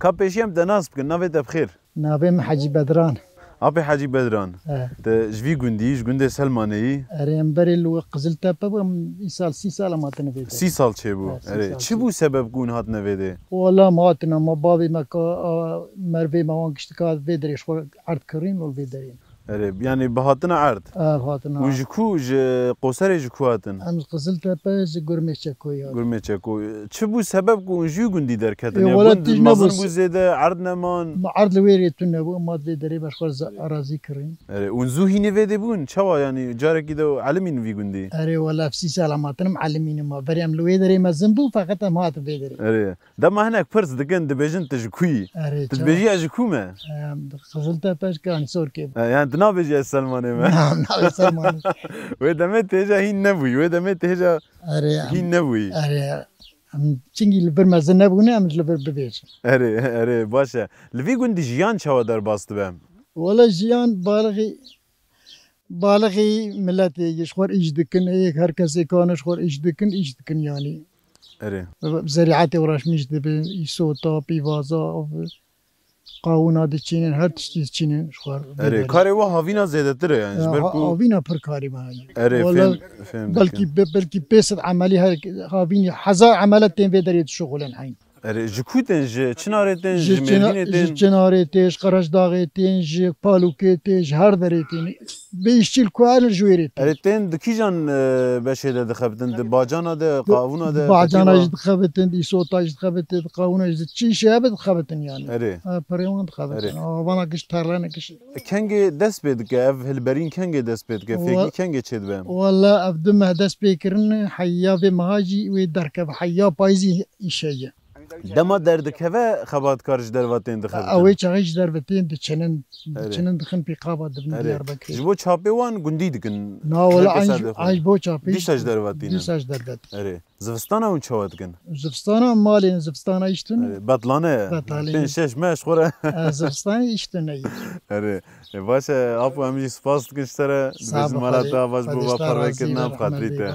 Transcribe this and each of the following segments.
كابيشيم دناس بكن نافي بخير نابم حاجي بدران ابي حاجي بدران جوي جوندي جوندي سلماني اريم بري لو قزلتا بابا سال 6 سال ما تنفيد 6 سال تشبو تشبو سبب كون هات نفيدي والله ما تنا ما بابي ما مربي ما وانكشتكات فيدري شو عرض كريم ولا فيدرين يعني بهاتنا عرض بهاتنا وجكو قوسري جكواتن ام قزلتا باز غورميتشكو يا غورميتشكو تشبو سبب كون جو جوندي دركتن ولا تجنبو زياده عرضنا مان عرض لويري تنبو ما فيدري باشخور اراضي كريم ونزو هيني فيدي بون شوا يعني جارك كده علمين في جوندي اري ولا في 6 سال ما تنم علمين ما بريم لويدري ما زنبو فقط ما تفيدري اري ده ما هناك فرز دكن دبيجن تجكوي تبيجي اجكوما قزلتا باش كان سوركي يعني نابجي السلماني ما نعم سلماني ودمت هجا هي نبوي ودمت هجا هي نبوي اري ام تشينجي البرما زنبوني ام البر ببيش اري باشا لفي قندي جيان شوا دار باست بهم ولا جيان بالغي ملاتي يشخور اجدكن هيك هركز كان شخور اجدكن يعني اري زريعتي وراش مجد يسوطا بيفازا قاونا دچینن هر تشتی چینن شوار اره کاری و هاوینا زیاده تره يعني جبركو هاوینا پر کاری ما اره فهم بلكي بيصد عملي هاويني حزا عملت تين بدريت شغلن حين اره جكوتن ج چنارتن ج مدينتن چنارتش قرش داغتن ج پالوکتش هر دريتن بيشتيل كوال جويرت اره تن دكيجان بشيده دخبتن باجانا ده قاونا ده باجانا دخبتن دي صوتاج دخبتن قاونا چي شابت دخبتن يعني اره بريون دخبتن وانا كش ترلان كش كانجي دس بيدك اف هلبرين كانجي دس بيدك فيكي كانجي تشد بهم والله ابدم دس بيكرن حيا بمهاجي ويدركب حيا بايزي شيء دما دردكه خبات کارج درواتین دخل اوی چاقیج درواتین دچنن دخن پیقابا دبن دیار بکری جبو چاپی وان گندی دکن نه ولا عاج بو چاپی دیشاج درواتین دیشاج دربت اره زفستانا اون چواد کن زفستانا مالین زفستانا ایشتن بطلانه بین شش مش خوره زفستانا ایشتن ای اره باشه آپو همیشه سپاس کنشتره بز مالاتا باز بو پروا کردن بخاطریته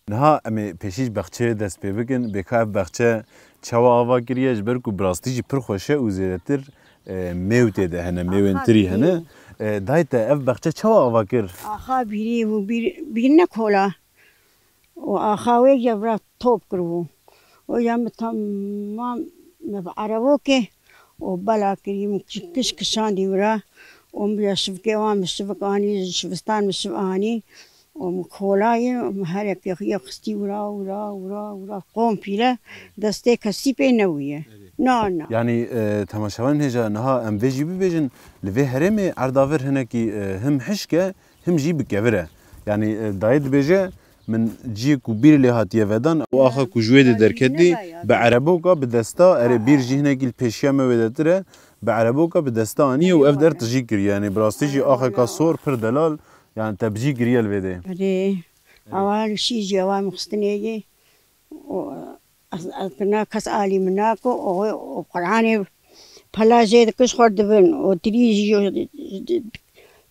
نه امی پیشیش بخچه دست پی بکن بکاف بخچه چوا آوا کریه جبر کو براستی جی پر خوشه و زیادتر میوته ده هنه میوینتری هنه دایت اف بخچه چوا آوا کر آخا بیری و بیر نکولا و آخاوی جبر توپ کرو و جام تمام عربو که و بالا کریم کش کشان دیورا و بیا شبکه وام شبکانی شبستان مشبانی ومخولاي هرك يخستي ورا قوم فيلا دستي كسي بينويه نا يعني تماشاون هجا نها ام فيجي بيجن لفي هرمي عردافر هناكي هم حشكه هم جي بكفره يعني دايد بيجي من جي كبير اللي هاتيه فدان واخا كوجويد دركدي بعربوكا بدستا اري بير جي هناكي البيشيامه ودتره بعربوكا بدستا اني وافدر تجي كر يعني براستيجي اخا كسور پر دلال يعني تبجي قريال بيدي أدي أول شيء جوا مخستنيجي وأنا كاس عالي مناكو وقرآني فلا زيد كش خرد بن وتريجي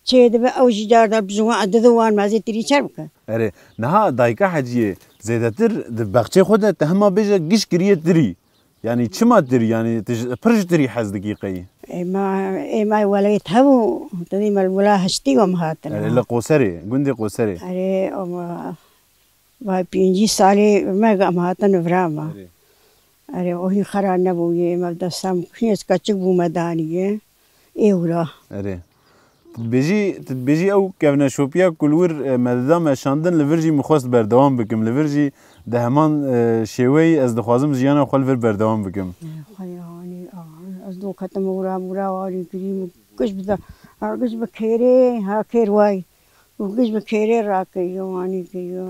شيء ده أو جدار بزوان عددوان ما زي تري شربك. أري نها دايكا حجية زيدتر دبقتي خدها تهما بيجا جيش قرية تري يعني شما تري يعني برج تري حز دقيقة. ما وليت هو تدي ما ولا هشتي ومهاتنا. لا قوسري قندي قوسري. أري ما بينجي سالي ما قامهاتنا فراما. أري وهي خرا نبوي ما بدأ سام خيس كتشبو مدانية إيورا. أري تبيجي أو كفنا شوبيا كلور مدام شاندن لفرجي مخوست بردوام بكم لفرجي دهمان شوي از دخوازم زيانا خلفر بردوام بكم. خياني از دو ختم ورا واري كريم كش بدا كش بخيري ها خير واي وكش بخيري راكي يواني كيو.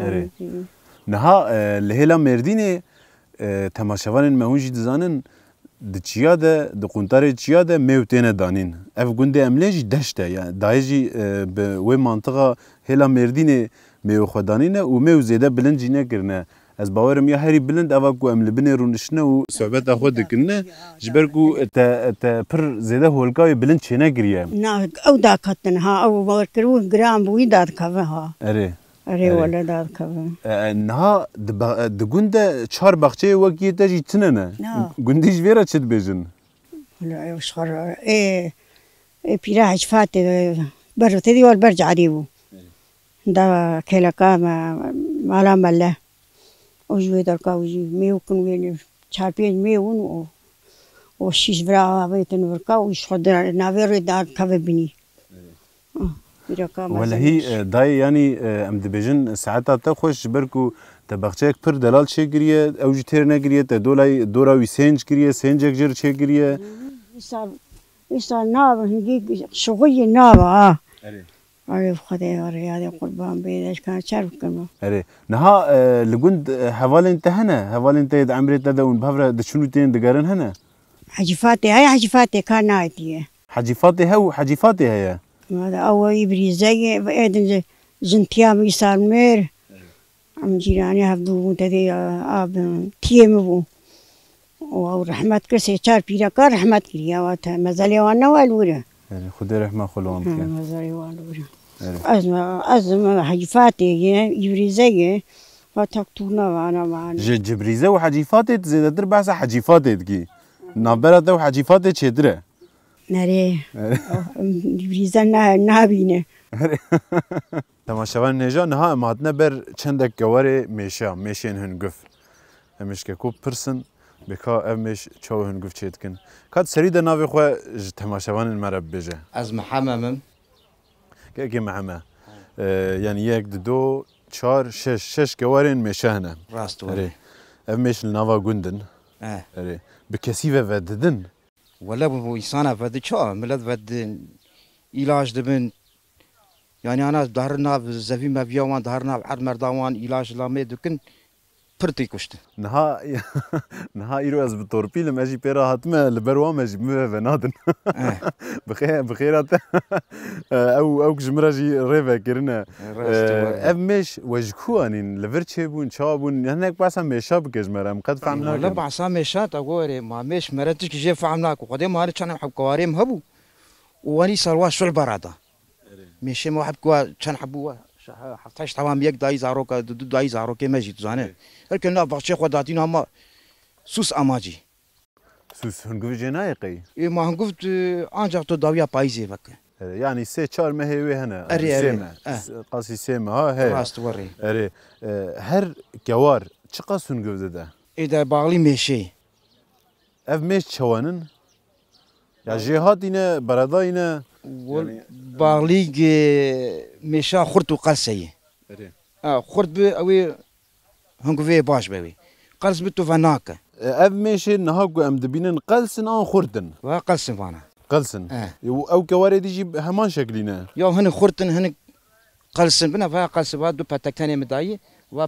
نها لهلا مردينه تماشاوان مهونجي دزانن دچیاده دقونتاری چیاده میوتینه دانین. اف گنده املاجی دشته يعني دایجی به و منطقه هلا مردینه میو خدانینه و میو زیده بلندی نکرنه. از باورم یا هری بلند اوا کو امل بنه رونشنه و صحبت خود کنه جبرکو تا پر زیده هولکای بلند چه نگریه. نه او داکتن ها او باور کرو گرام بوی داد کاوه ها. أري ولا دار كمان. نها دقوندا شهر بخشة وقتي تجي تننا. قنديش فيرا تشد بيجن. لا يشخر إيه بيراج فات برو تدي والبرج عريبو دا كلا ما لا ملا وجوي دركا وجي ميوكن وين شاربين ميون وشيش برا بيتن وركا ويشخر نافير دار كاببني ولا هي داي يعني ام دبيجن ساعتها تخش بركو تبخچك پر دلال چه گریه او جتر نگریه ته دورا وی سنج گریه سنجک جر چه گریه إيصال ناب هنجيك شغي ناب عرف خدي ورياضي قربان بيدش كان شرف كما اري نها لجند حوالي انت هنا حوالي انت عمرت دون بهفره دشنو تين دقارن هنا حجفاتي هاي حجفاتي كان نايتي حجفاتي هو حجفاتي هي هذا أول يبري زي بعدين زنتيام يصار مير عم جيراني هبدو تدي آب تيمو ورحمت كسي شار بيرا كار رحمت كريا وات مزالي وانا والورا يعني خدي رحمة خلوهم كان مزالي والورا أزم حجفاتي يبري زي فتكتونا وانا معنا جبريزة وحجفاتي زي در بحث حجفاتي دقي نابرة وحجفاتي چدره نري يبريزة نابينه تماشاوان نجا نها مادنا بر چندک گواره میشین هنگف همش که کو پرسن بکا امش چاو هنگف چیت کن کات سری ده ناوی خو تماشاوان المرب بجه از محمم که محمد یعنی یک دو چهار شش گواره میشهنه راست ولی امش ناوا گندن اره بکسی و وددن ولا بو انسان ود چا ملت ود علاج دبن يعني أنا دهرنا زفي ما بيوان دهرنا بعد مردوان علاج لامي دكن برتي كشت نها إيرو از بتوربيل ماجي بيرا هاتما لبروا ماجي بنادن بخيرات أو جمراجي ريفا كرنا أمش وجكوانين لفرتشي بون شابون هناك بس مشاب كجمرام قد فهمنا ولا بس مشات أقولي ما مش مرتش كجي فهمناك وقديم ما هرتش أنا حب كواريم هبو واني صار شو البرادة ماشي ما حب كوا كان حبوا حتىش تمام يك داي زاروك داي زاروك ماجي تزانه لكن لا بخشي خداتينا ما سوس اماجي سوس هنقول جنايقي اي ما هنقول انجا تو داويا بايزي بك يعني سي تشار ما هي هنا سيما قاسي سيما ها هي راست وري اري هر جوار چقاس هنقول ده اذا باغلي ماشي اف مش چوانن يا جهاتينا براداينا باغليق مشا خرط وقلسي خرط بأوي هنقوي باش بوي قلس بتو فناك اف ماشي نهاكو ام دبينن قلسن ان خرطن وقلسن فانا قلسن او كواري ديجي همان شكلنا يوم هن خرطن هن قلسن بنا فا قلس بعد دو باتكتاني مداي و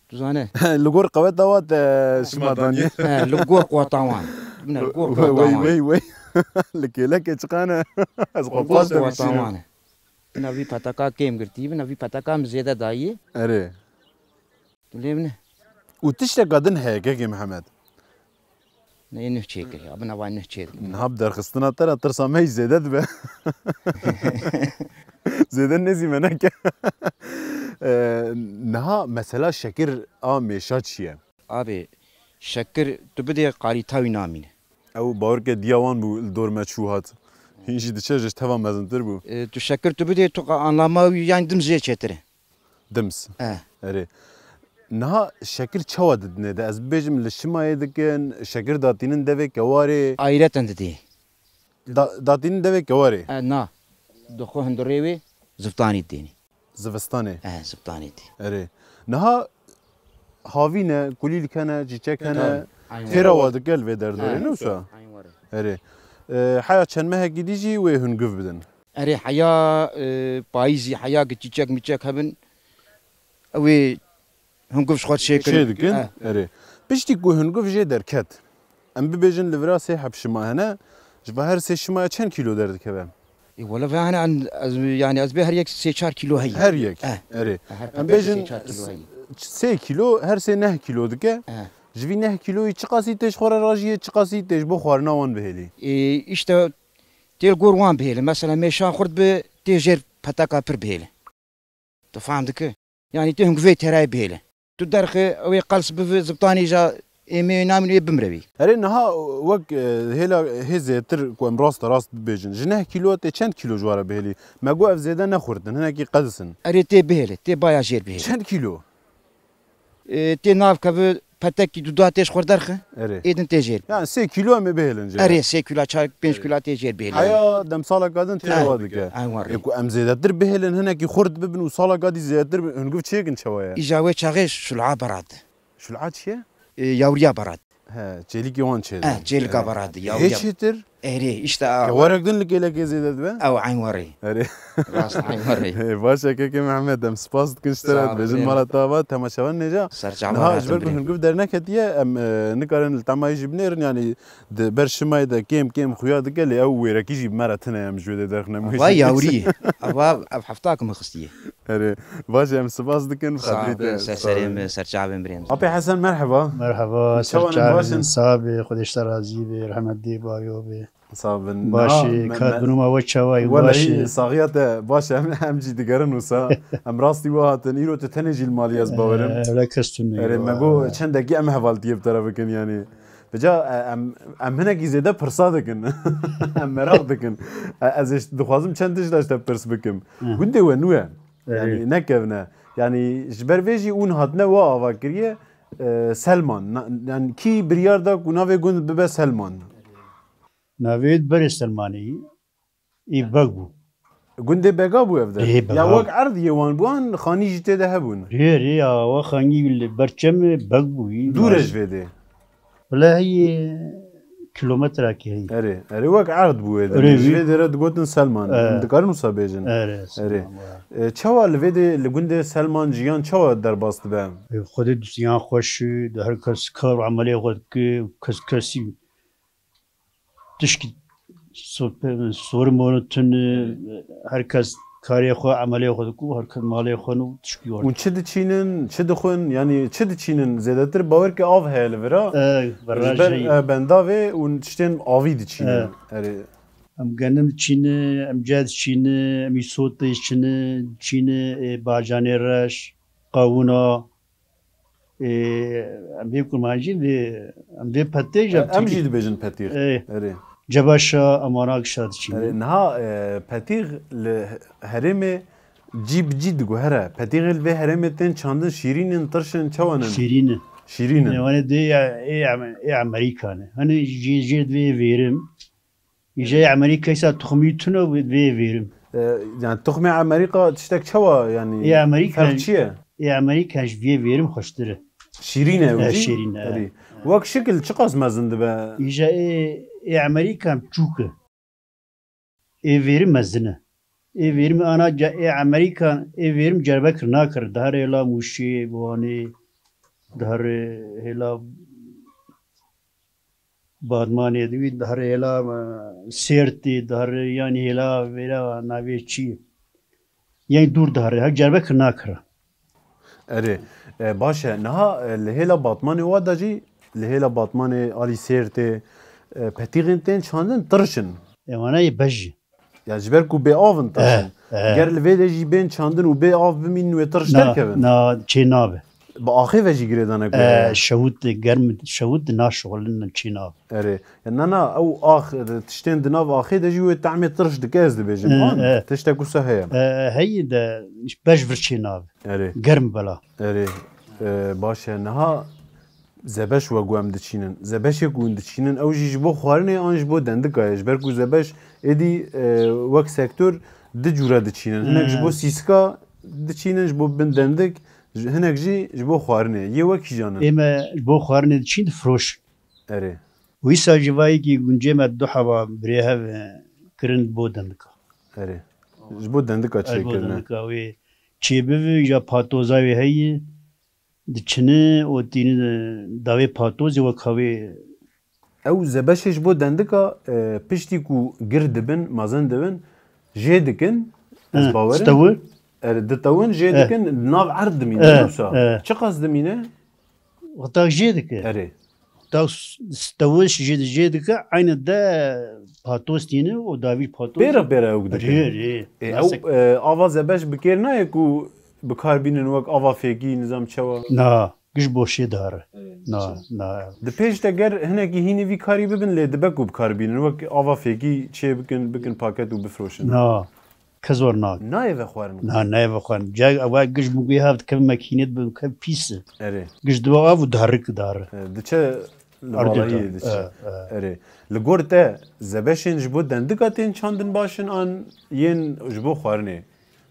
تزانه لغور قوات دوات شماطاني لغور قوطاوان بنا لغور قوطاوان وي لك اتقانا از قفاز قوطاوان نبي باتكا كيم قرتي نبي باتكا مزيادة داي اري تليمنا وتشتا قادن هيك يا محمد نينه تشيكل ابنا وانه تشيك نهب در خستنا ترى ترسا ماي زيدت به زيدن نزي منك نها مثلا شكر ميشات شيء ابي شكر تبدي قاري تاوي نامين او باورك ديوان بو الدور مشوهات هيجي دشجش تمام مازنتر بو تو شكر تبدي تو انلاما يعني دمزيه تشتري دمس اري نها شكر چواد نه ده از بجم لشمايه دكن شكر داتينن دبه كواري ايرتن دي داتينن دبه كواري نا دخو هندريوي زفتاني ديني زفستاني زفتاني دي اري نها هاوينا كليل كان جيچكنا تيرا وادقل و دردوري نوسا اري حياه چن مه گيديجي و هنگف بدن اري حياه بايزي حياه جيچك ميچك هبن اوي هنگف شخوت شيكن اري بيشتي كو هنگف جي دركت ام ببيجن لفرا سي حب شما هنا جبهر سي شما چن كيلو درد كبم ولا فانا عن يعني از هر يك 3 كيلو هي هر يك اري ام بيجن 3 كيلو هر سي 9 كيلو دكه جوی 9 کیلویی چقاسی تش خوره راجیه چقاسی تش بخور نوان بهلی işte تيل قروان بهله مثلا مشان خرد به تيجر بتاكا بر بهله تفهم دك يعني تهم في تراي بهله تدرخ او قلص بزبطاني جا امی نامینو بمروی اره نها وک هلا هزیتر کو ام راست ببیجن جنه کیلو ته چند کیلو جواره بهلی مگو اف زیده نخوردن هنکی قدسن اری تی بهله تی بایا جیر بهله چند کیلو تی ناف که پتکی دو داتش خوردرخه اره ایدن تی جیر yani 3 kilo mu behelin اری 3 کیلو 4 5 کیلو تی جیر بهله Aya dem sala kadın tevadı ke. Aynen. Ku em zedetir behelin heneki xurt bibin u sala kadi zedetir hüngüv çekin çavaya. ایجاوی چاقش شلعه براد Şul çiye? یاوریا براد He, çelik yavan çedi. جیلگا براد یاوریا Heçetir. اری اشتا Varakdın lik elek zedet be. او عین وری Ere. راست عین وری Başa keke Mehmet dem spas kınşterat bejin mala tava temaşavan neca. سرجع Ha jber ku hüngüv dernek hediye em nikaran tamayı jibnerin yani de berşimay da kem xuya da gele ev vereki jib maratına em jüde derxne mu. وای یاوری اوا اب حفتاک مخستی Ere. Başa em spas dikin صاحب سرسریم سرجع بریم Abi Hasan merhaba. مرحبا شلون سرچاوی باشن؟ صاحبی خودش ترازی به رحمت دی بایو به Sağ olun. باشی کات بنوما و چوای ولا باشی هي صاغيات باشا هم جي دقرن وسا ام راستي وهاتن ايرو تتنجي المالي از باورم ولا كستون اري مگو چند دقيقه ام حوالتي بطرفكن يعني بجا ام هناك زياده فرصادكن ام مراقدكن از دخوازم چندش داشت پرس بكم گنده ونوه يعني نكفنا يعني جبر فيجي اون هاتنا وا افكريه سلمان يعني كي بريار دا گناوي گند ببه سلمان نوید بر سلمانی ای بگو گنده بگا بو افده إيه يا بقى. وك عرض يوان بوان خاني جته ده هبون ری آوا خانگی برچم بگو دورج فيدي ولا هي كيلومتر كي هي اري وك عرض بو هذا أري وي. فيدي رد قوتن سلمان دكارن صابيجن اره اري چوا الفيدي لگنده سلمان جيان چوا در باست بهم خود دوستیان خوش ده هر کس کار و عملی خود که کسی تشکی sorumluluğun herkes kariye xo ameliye xo ku herkes maliye xo nu çıkıyor. و چد چینن چد خون يعني چد چینن زیادتر باور که آو هل ورا برای بندا و اون چتن آوی دی چینن اري am ganım Çin'i, am cad Çin'i, am isot Çin'i, bacane raş, kavuna, am bir kurmancı ve am bir patej ام جي دبيجن باتيغ اري Cebaşa amanak şad Çin'i. نها پتیغ هرمه جیب جید گو هره پتیغ الوه هرمه تن چاندن شیرینن ترشن چوانن Şirini. شیرینن Yani de Amerikanı. Hani cid ve verim. İşte Amerika ise tohumiyetine ve verim. يعني تخمي على امريكا تشتك شوا يعني Amerika فرقشيه Amerika ve verim hoştur. شيرينه وجي شيرينه. أري. وك شكل شقاس ما زند با İşte Amerika çuku. Verim mezine. Verim ana Amerika verim cerbe kırna kır. Daha hela muşi buani. Daha hela badmani divi daha hela serti daha yani hela vera naveçi. Yani dur daha her cerbe kırna kır. اري باشا نها لهيلا باطماني وادجي لهيلا باطماني علي سيرتي بتيغنتين شاندن ترشن Yani bejji. يعني جبركو بي اوفن ترشن غير الفيديجي بين شاندن وبي اوف بمين وترش تركبن Na çinabe. باخي فيجي جريدانا شهود germ şehud naşğulun çinabe. اري يعني انا او اخ تشتين دناف اخي دجي وتعمي ترش دكاز دبيجن تشتكو سهيا Hey de bej vir çinabe. اري Germ bela. اري باشا نها زبش وقوام دچينن زبش يكون دچينن او جي جبو خوارني انج بو دندكايش بركو زبش ادي وك سيكتور دجورا دچينن هناك جبو سيسكا دچينن جبو بن دندك هناك جي جبو خوارني يي وك جانن Eme bu xarne çin froş. اري Wisa jivayı ki gunce med du hava brehev kirin bodandika. اري جبو دندكا تشيكرنا Bodandika ve çebevi ya patoza ve heyi diçine o dini davet patozi ve kavi او زبش جبو دندكا پشتي كو گردبن مازن دبن جيدكن از باورن stavur دتون جيدكن ناف عرض مين نوسا چقاس دمينه Hatta jedike. اري Ta stavur jedike aynı da patos dini o davet patos. بيرا بيرا وقدك Re. او اوا زبش بكير نايكو بكار بينن وك اوا فيكي نظام چوا Na. گش بوشی داره نه نه د پیش دگر هنگی هینی وی کاری ببین لی دبک و بکار بینن وک آوا فیکی چه بکن پاکت و بفروشن نه کزور نه نه و خوارن نه نه بخوان جای اول گش بگوی هفت که مکینت بگو که پیسه اره گش دو آو داره که داره دچه لوالایی دچه اره لگور ته زبشن جبو دندگاتین چاندن باشن آن ین جبو خوارنه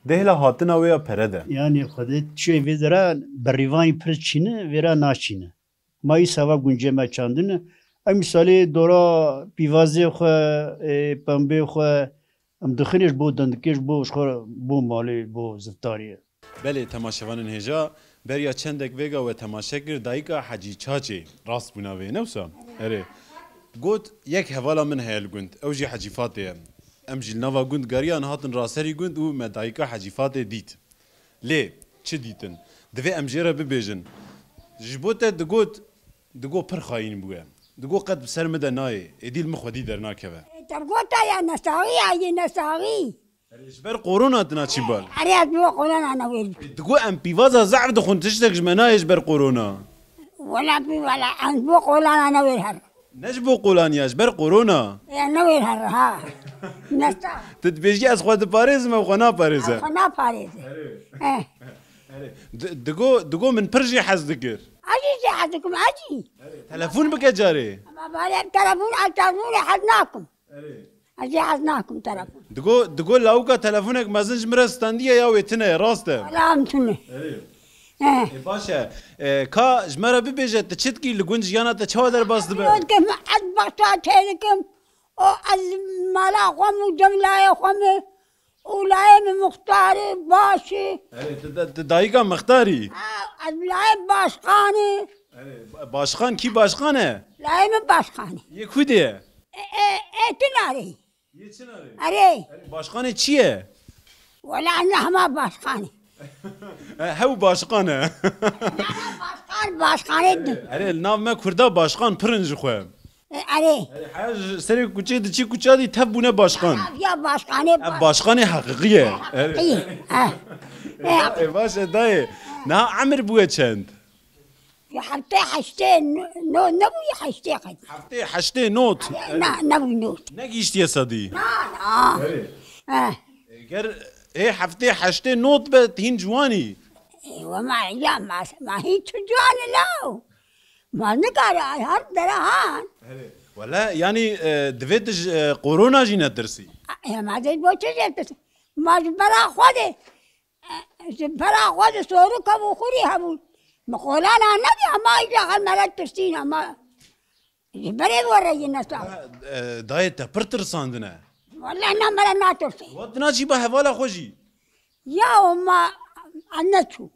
دهلا هاتنا ویا پرده yani xwedê çiyê vê zera berîvanî pir çîne vêra naçîne. Mayî seva gunce me çandine. Em misalê dora pîvazê xwe pembê xwe em dixîne ji bo dendikê ji bo bo malê bo ziftariyê. بله تماشاوانن هجا بریا چندک وگا و تماشاگر دایکا حجی چاچی راست بونا وی نوسا اره گوت یک حوالا من هیل گوند او جی حجیفاته ام جیل نوا گوند گریان هاتن راسری گوند و مدایکا حجیفاته دیت لی چه دیتن دوی ام جیره ببیجن جبوته دگو پر خاین بوه دگو قد بسر مده نای ایدیل مخودی در ناکوه ترقوتا يا نساغي يا نساغي جبر قورونا تنا چی بال عريات بو قولنا انا ويل دگو ام پیوازا زعف دخون تشتک جمنای جبر قورونا ولا بي ولا ان بو قولنا انا ويل هر نجبو قولانیاش بر قورونا يا نويل هر ها نستا تدبیجی از خود پاریز ما خنا پاریزه خنا باريز اه دگو من پرجی حز دکر اجي زي حدكم اجي تلفون بك جاري ما بالي تلفون على التلفون حدناكم اجي حدناكم تلفون دگو لاوکا تلفونک مزنج مرستاندیه یا ویتنه راسته لا امتنه اه باشه کا جمره ببیجه تچت کی لگونج یانا تا چوا در باز دبه كم أطبقت تلكم أو الملا خم وجملة خم ولايم مختار باشي دایگا مختاری اللايم باشخاني باشخان کی باشخانه لايم باشخاني یک خودیه ايه تناري یه چناره أري باشخانه چیه ولا أنا ما باشخاني هو باشخانه باشخاني اره نام ما کردا باشخان پرنج خوام أري حاج سری کوچه د چی کوچه دی تبونه باشخان يا باشخاني باشخانه حقیقیه إيه باشه دای نه عمر بوه چند يا حتى حشتين نبوي حشتي قد هفته هشته نوت نبوي نوت نگیشتی صدی اه گر هفته هشته نوت به هین جوانی وما يا ما هي تجوان لا ما نقال هر درهان ولا يعني دویتش قرونا جی ندرسی يا ما زي بوتش ما برا خده برا خده سورو كبو خوري هبو مقولانا نبي ما يدخل مرات ترسينا ما بريد ورا نسا دایت پرتر ساندنه والله انا مرا ناترسي ودنا چی به حوالا خوشی يا وما النتو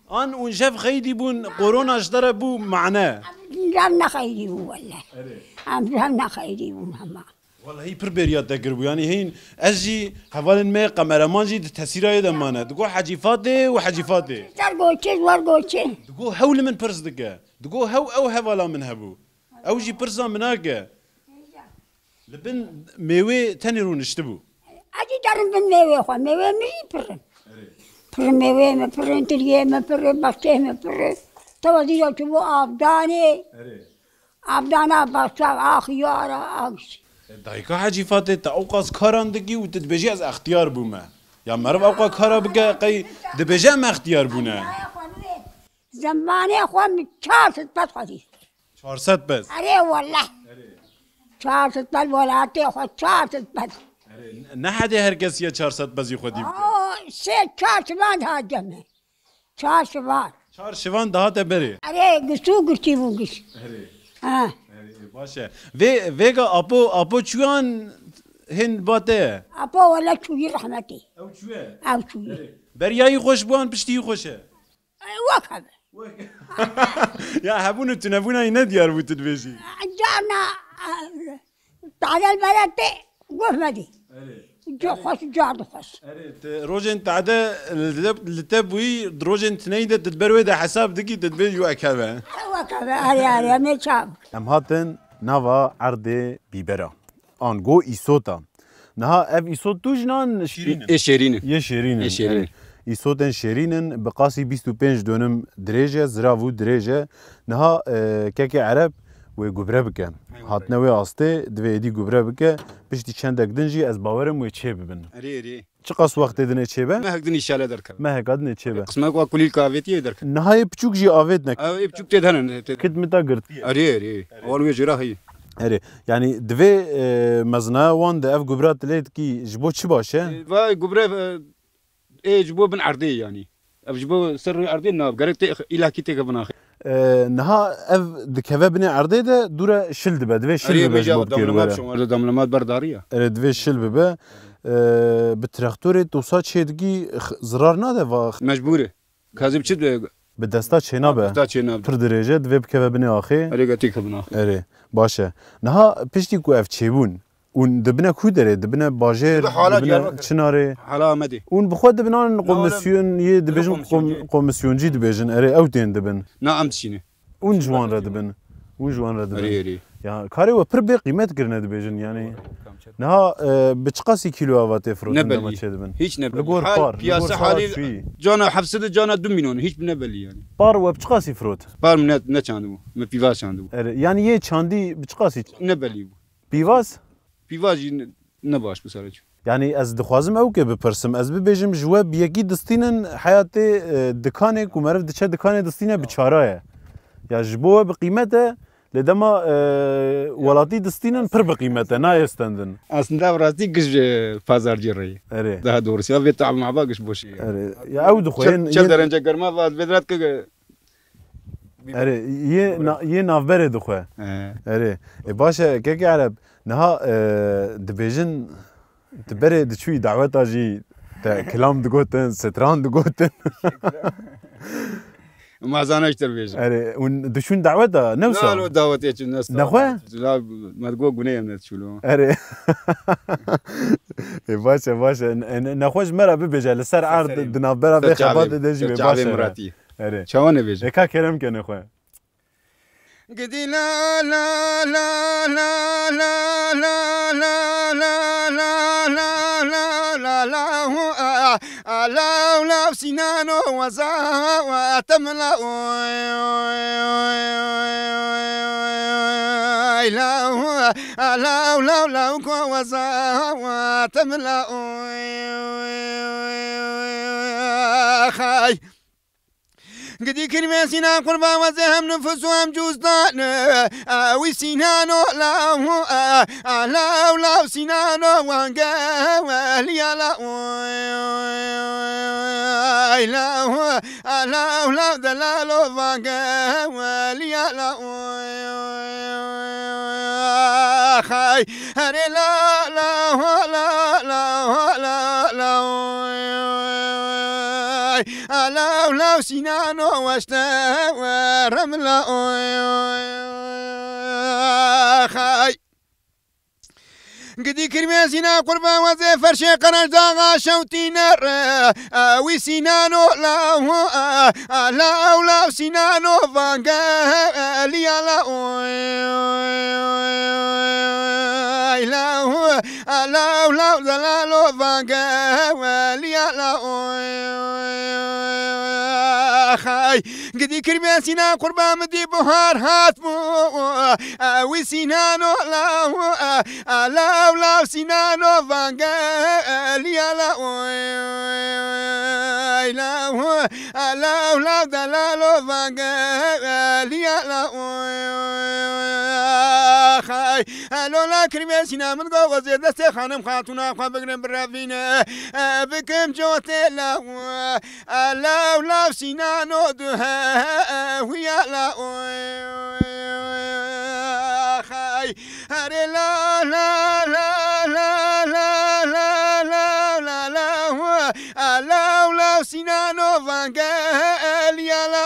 آن اون شف خیلی بون قرونا اشتره بو معناه جامنا خيري والله جامنا خيري هما والله هي پر بریاد دگر بو یعنی هین از جی حوالن می قمرمان جی تسیرای دمانه دگو حجیفاته و حجیفاته ورگوچه دگو هول من پرس دگه دگو هو او حوالا من هبو او جی پرسا مناگه لبن میوه تنی رو نشتبو اجي دارم بن ميوه خو ميوه مي برن برن ميوه ما برن تريه ما برن بسته ما برن توازيرو تبو آبداني آبدانا بسته آخيارا آخش دایکا حجیفاته تا اوقاز کاراندگی و تدبیجی از اختیار بومه یا مرو اوقا کارا بگه قی دبیجه هم اختیار بونه زمانه خو من 400 بس خودی 400 بس اره والله 400 بس ولاته خو 400 بس نه حدی هر کسی 400 بزی خودی بگه سه 4 شبان ها جمعه 4 شبان 4 شوان دهات بری اره گسو گرچی بونگش ها باشه ویگا اپو چوان هند باته اپا ولا چوی رحمتی او چوه او چوی بریایی خوش بوان پشتی خوشه وكذا یا هبون تنبون ای ندیار بود تدبیجی جانا تعال البلد قفدي جو خوش جاد خوش روجن تعدا لتبوي روجن تنيدة تدبروي ده حساب دقي تدبيجي وأكابه وكذا هري ميشاب ام هاتن نوا عرض بيبرا آن گو ایسوتا نها اف ایسوت توش نان شیرینه شیرینه یه شیرینه شیرینه ایسوتن شیرینن بقاسی 25 دونم درجه زراوو درجه نها که عرب و گبره بکن هاتنه و آسته دویدی گبره بکن پشتی چند دنجی از باورم و چه ببین اری چه قاس وقت دنه چه به ما هقدني شاله دركب ما هکادنه چه به قسمك وكل كافيتي دركب نهای بچوک جی آوید نک اي بچوك تدهن کد متا گرت اری اول وجرا هي اره یعنی دوی مزنا وان ده اف گبرات لید کی جبو چی باشه فاي قبره ايه جبو بن عرضي يعني جبو سر عرضي ناب قريت الى كيتي بناخ نها اف دکوه بنی عرضه ده دوره شل دبه دوی شل اری ببه بيجا جبو بکیر دملمات وره شو دملمات برداريه اره دوی شل ببه به تراکتور دوسا چیدگی زرار ناده و مجبوره كازم تشد به دستا چه نابه تاچي ناب پر درجه دوی بکوه بنی آخه اری قتي بناخ اره باشه نها پشتی کو اف چه بون اون دبنه کو داره دبنه باجر حالا دبنه جربه. چناره حالا مدي اون بخود دبنان قومسیون یه دبیجن قومسیونجی دبیجن اره او دین دبن نا امتشينه اون جوان را دبن اون جوان را دبن اری ya kare ve pir be qiymet girne dibêjin yani neha bi çiqasî kilo avatê firotin نبلي. dema çêdibin هيك نبلي لقور حال بار بياسة حالي جانا حفصد جانا 2 مليون هيك بنبلي يعني par ve bi çiqasî firot بار من نه چاندو من بيواز چاندو yani yê çandî bi çiqasî نبلي pîvaz بيواز نباش بسرعه yani ez dixwazim ew ke bipirsim ez bibêjim ji we bi yekî distînin hayatê dikanê ku meriv diçe dikanê distîne bi çara ye ya ji bo we bi qîmet e lê dema welatî distînin pir bi qîmet e nayêstendin aslında براستی قش pazarcı rayı erê daha doğrusu ya ve تعامل مع بعض قش boş yani erê ya ew dixwên çel derence garma va vedrat ke erê yê navberê dixwe erê baş e kekê ereb niha dibêjin di berê diçûyî daweta jî te kilam digotin stran digotin mazana işler beje erê hûn dişûn daweta newsa لا دعوت يا الناس نخوه؟ لا ما تقول غنيه من تشولو erê baş e nexwe ji me re bibêje li ser erd di navbera vê xebatê de jî wê baş e مراتي erê çawane beje êka kerem ke nexwe قدي لا لا لا لا لا لا لا لا لا لا لا لا لا هو لا لا سنانه وزا وتملا لا هو لا لا لا وزا وتملا خاي قدي كلمة سينا قربا وزهم نفس وهم جوزدان وي سينانو لا لا لا سينانو وانقا وليا لا لا لا لا دلالو وانقا وليا لا خاي هري لا لا لا لا لا لا لا لا سنانو واشتا ورملا خاي قدي كرمي سينا قربا وزي فرشي قرش داغا شوتي نار وي سينانو لا لا لا سينانو فانقا ليا لا لا لا لا زلالو فانقا ليا لا خاي قدي كرمي سينا قربا مدي بهار هاتمو وي سينانو لا لا لا سينانو فانقا ليا لا لا لا لا دلالو فانقا ليا لا خاي لولا كرمي سينا من قوة زي دستي خانم خاتونا خوا بقرم برافينا بكم جوتي لا لا لا سينانو دها ويا لا خاي هري لا لا لا لا لا لا لا لا لا لا لا سينانو فانقال يا لا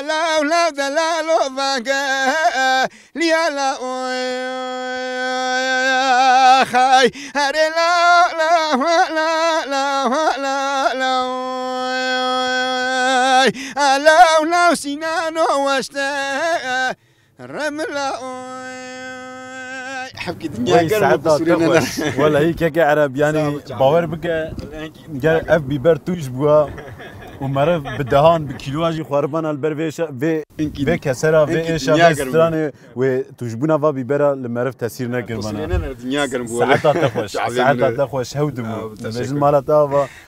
لا لا دلالو فانقال يا لا خاي هري لا لا لا لا لا لا لا لا سينانو واشتا رملا حبكي دنيا قرب بسورينا ولا هي كيك عرب يعني باور بك قال اف بيبر توش بوا ومرة بدهان بكيلواجي خربان البرفيش في كسرة في ايش استراني وتجبنا فا بيبرا لمعرف تاثير نقر بسورينا دنيا قرب ساعتها تخوش هودمو مجن مالتها